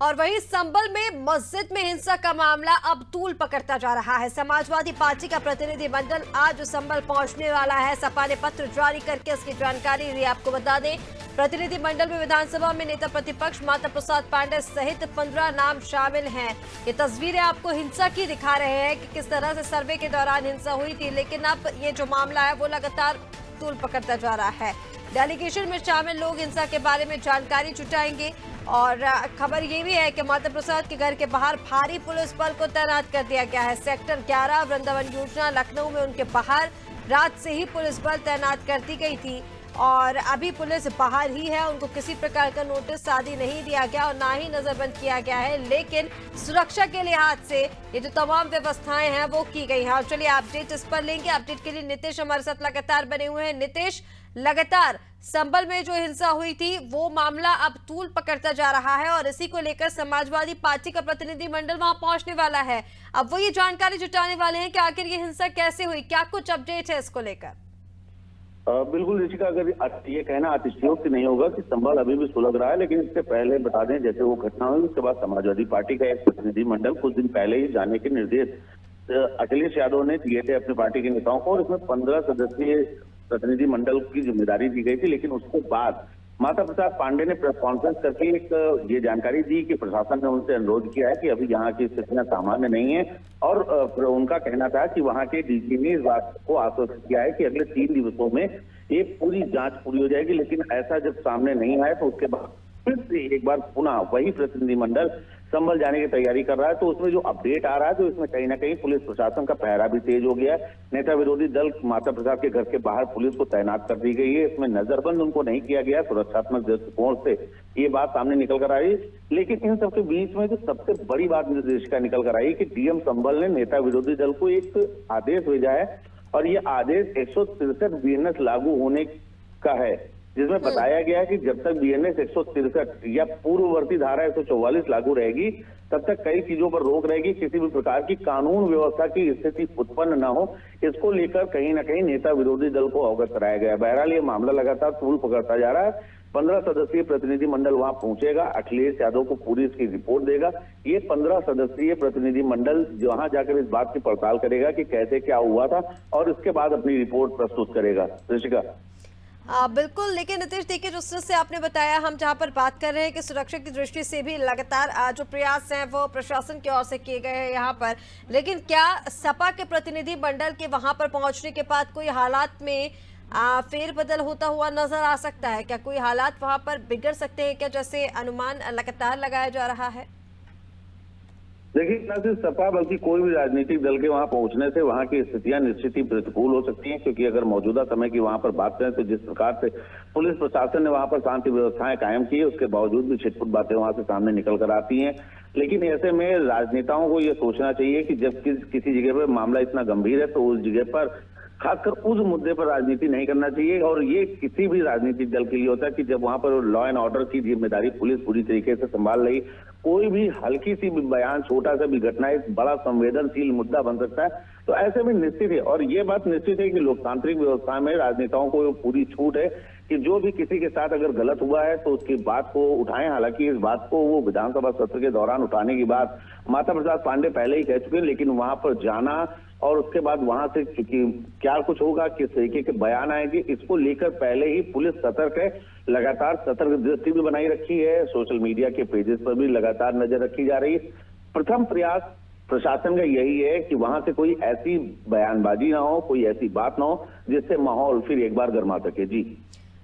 और वहीं संभल में मस्जिद में हिंसा का मामला अब तूल पकड़ता जा रहा है। समाजवादी पार्टी का प्रतिनिधि मंडल आज संभल पहुंचने वाला है। सपा ने पत्र जारी करके इसकी जानकारी दी। आपको बता दें, प्रतिनिधि मंडल में विधानसभा में नेता प्रतिपक्ष माता प्रसाद पांडे सहित 15 नाम शामिल हैं। ये तस्वीरें आपको हिंसा की दिखा रहे हैं कि किस तरह से सर्वे के दौरान हिंसा हुई थी, लेकिन अब ये जो मामला है वो लगातार तूल पकड़ता जा रहा है। डेलीगेशन में शामिल लोग हिंसा के बारे में जानकारी जुटाएंगे और खबर ये भी है कि माता प्रसाद के घर के बाहर भारी पुलिस बल को तैनात कर दिया गया है। सेक्टर 11 वृंदावन योजना लखनऊ में उनके बाहर रात से ही पुलिस बल तैनात कर दी गई थी और अभी पुलिस बाहर ही है। उनको किसी प्रकार का नोटिस आदि नहीं दिया गया और ना ही नजरबंद किया गया है, लेकिन सुरक्षा के लिहाज से ये जो तमाम व्यवस्थाएं हैं वो की गई हैं। और चलिए अपडेट इस पर लेंगे। अपडेट के लिए नितेश हमारे साथ लगातार बने हुए हैं। नितेश, लगातार संभल में जो हिंसा हुई थी वो मामला अब तूल पकड़ता जा रहा है और इसी को लेकर समाजवादी पार्टी का प्रतिनिधि मंडल वहां पहुंचने वाला है। अब वो ये जानकारी जुटाने वाले हैं कि आखिर ये हिंसा कैसे हुई, क्या कुछ अपडेट है इसको लेकर? बिल्कुल ऋषिका, अगर ये कहना अतिशयोक्ति नहीं होगा कि संभल अभी भी सुलग रहा है, लेकिन इससे पहले बता दें जैसे वो घटना हुई उसके बाद समाजवादी पार्टी का एक प्रतिनिधि मंडल कुछ दिन पहले ही जाने के निर्देश अखिलेश यादव ने दिए थे अपनी पार्टी के नेताओं को और इसमें 15 सदस्यीय प्रतिनिधि मंडल की जिम्मेदारी दी गई थी। लेकिन उसके बाद माता प्रसाद पांडे ने प्रेस कॉन्फ्रेंस करके एक ये जानकारी दी कि प्रशासन ने उनसे अनुरोध किया है कि अभी यहाँ की स्थितियां सामान्य नहीं है और उनका कहना था कि वहाँ के डीजी ने इस बात को आश्वस्त किया है कि अगले 3 दिवसों में एक पूरी जांच पूरी हो जाएगी। लेकिन ऐसा जब सामने नहीं आया तो उसके बाद फिर से एक बार पुनः वही प्रतिनिधि मंडल संभल जाने की तैयारी कर रहा है। तो उसमें जो अपडेट आ रहा है तो इसमें कहीं ना कहीं पुलिस प्रशासन का पहरा भी तेज हो गया है। नेता विरोधी दल माता प्रसाद के घर के बाहर पुलिस को तैनात कर दी गई है। इसमें नजरबंद उनको नहीं किया गया, सुरक्षात्मक दृष्टिकोण से ये बात सामने निकल कर आई। लेकिन इन सबके बीच में जो सबसे बड़ी बात निर्देशिका निकल कर आई कि डीएम संभल ने नेता विरोधी दल को एक आदेश भेजा है और ये आदेश 163 बीएनएस लागू होने का है, जिसमें बताया गया है कि जब तक बीएनएस 163 या पूर्ववर्ती धारा 144 लागू रहेगी तब तक कई चीजों पर रोक रहेगी। किसी भी प्रकार की कानून व्यवस्था की स्थिति उत्पन्न न हो, इसको लेकर कहीं ना कहीं नेता विरोधी दल को अवगत कराया गया। बहरहाल ये मामला लगातार तूल पकड़ता जा रहा है। 15 सदस्यीय प्रतिनिधि मंडल वहां पहुंचेगा, अखिलेश यादव को पूरी इसकी रिपोर्ट देगा। ये 15 सदस्यीय प्रतिनिधि मंडल वहां जाकर इस बात की पड़ताल करेगा कि कैसे क्या हुआ था और इसके बाद अपनी रिपोर्ट प्रस्तुत करेगा। ऋषिका, बिल्कुल, लेकिन नितेश देखिए, जिस तरह से आपने बताया, हम जहां पर बात कर रहे हैं कि सुरक्षा की दृष्टि से भी लगातार जो प्रयास हैं वो प्रशासन की ओर से किए गए हैं यहाँ पर, लेकिन क्या सपा के प्रतिनिधि मंडल के वहां पर पहुंचने के बाद कोई हालात में फेरबदल होता हुआ नजर आ सकता है? क्या कोई हालात वहां पर बिगड़ सकते हैं क्या, जैसे अनुमान लगातार लगाया जा रहा है? देखिए, न सिर्फ सपा बल्कि कोई भी राजनीतिक दल के वहां पहुंचने से वहां की स्थितियां निश्चित ही प्रतिकूल हो सकती हैं, क्योंकि अगर मौजूदा समय की वहां पर बात करें तो जिस प्रकार से पुलिस प्रशासन ने वहां पर शांति व्यवस्थाएं कायम की है उसके बावजूद भी छिटपुट बातें वहां से सामने निकल कर आती हैं। लेकिन ऐसे में राजनेताओं को ये सोचना चाहिए कि जब किसी जगह पर मामला इतना गंभीर है तो उस जगह पर खासकर उस मुद्दे पर राजनीति नहीं करना चाहिए। और ये किसी भी राजनीतिक दल के लिए होता है कि जब वहां पर लॉ एंड ऑर्डर की जिम्मेदारी पुलिस पूरी तरीके से संभाल रही, कोई भी हल्की सी भी बयान, छोटा सा भी घटना एक बड़ा संवेदनशील मुद्दा बन सकता है। तो ऐसे में निश्चित है, और ये बात निश्चित है कि लोकतांत्रिक व्यवस्था में राजनेताओं को पूरी छूट है कि जो भी किसी के साथ अगर गलत हुआ है तो उसकी बात को उठाएं। हालांकि इस बात को वो विधानसभा सत्र के दौरान उठाने की बात माता प्रसाद पांडे पहले ही कह चुके हैं, लेकिन वहां पर जाना और उसके बाद वहां से चूंकि क्या कुछ होगा, किस तरीके के बयान आएंगे, इसको लेकर पहले ही पुलिस सतर्क है। लगातार सतर्क दृष्टि भी बनाई रखी है, सोशल मीडिया के पेजेस पर भी लगातार नजर रखी जा रही है। प्रथम प्रयास प्रशासन का यही है कि वहां से कोई ऐसी बयानबाजी ना हो, कोई ऐसी बात ना हो जिससे माहौल फिर एक बार गर्मा सके। जी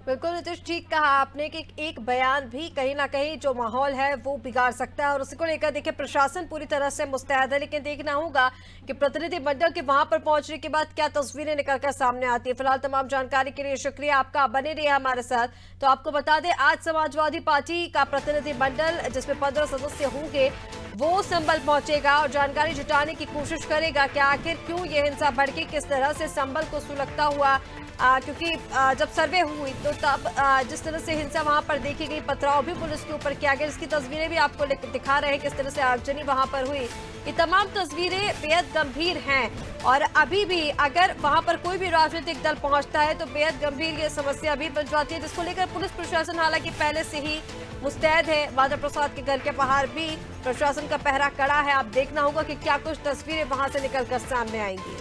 बिल्कुल नितीश, ठीक कहा आपने कि एक बयान भी कहीं ना कहीं जो माहौल है वो बिगाड़ सकता है और उसी को लेकर देखिए प्रशासन पूरी तरह से मुस्तैद है, लेकिन देखना होगा कि प्रतिनिधि मंडल के वहां पर पहुंचने के बाद क्या तस्वीरें निकलकर सामने आती है। फिलहाल तमाम जानकारी के लिए शुक्रिया आपका, बने रहिए हमारे साथ। तो आपको बता दें, आज समाजवादी पार्टी का प्रतिनिधि मंडल जिसमें 15 सदस्य होंगे वो संभल पहुंचेगा और जानकारी जुटाने की कोशिश करेगा कि आखिर क्यों ये हिंसा भड़की, किस तरह से संभल को सुलगता हुआ, क्योंकि जब सर्वे हुई तो तब जिस तरह से हिंसा वहां पर देखी गई, पथराव भी पुलिस के ऊपर किया गया, इसकी तस्वीरें भी आपको दिखा रहे हैं किस तरह से आगजनी वहां पर हुई। ये तमाम तस्वीरें बेहद गंभीर हैं और अभी भी अगर वहां पर कोई भी राजनीतिक दल पहुंचता है तो बेहद गंभीर ये समस्या भी बन जाती है, जिसको लेकर पुलिस प्रशासन हालांकि पहले से ही मुस्तैद है। माधव प्रसाद के घर के बाहर भी प्रशासन का पहरा कड़ा है। अब देखना होगा कि क्या कुछ तस्वीरें वहां से निकलकर सामने आएंगी।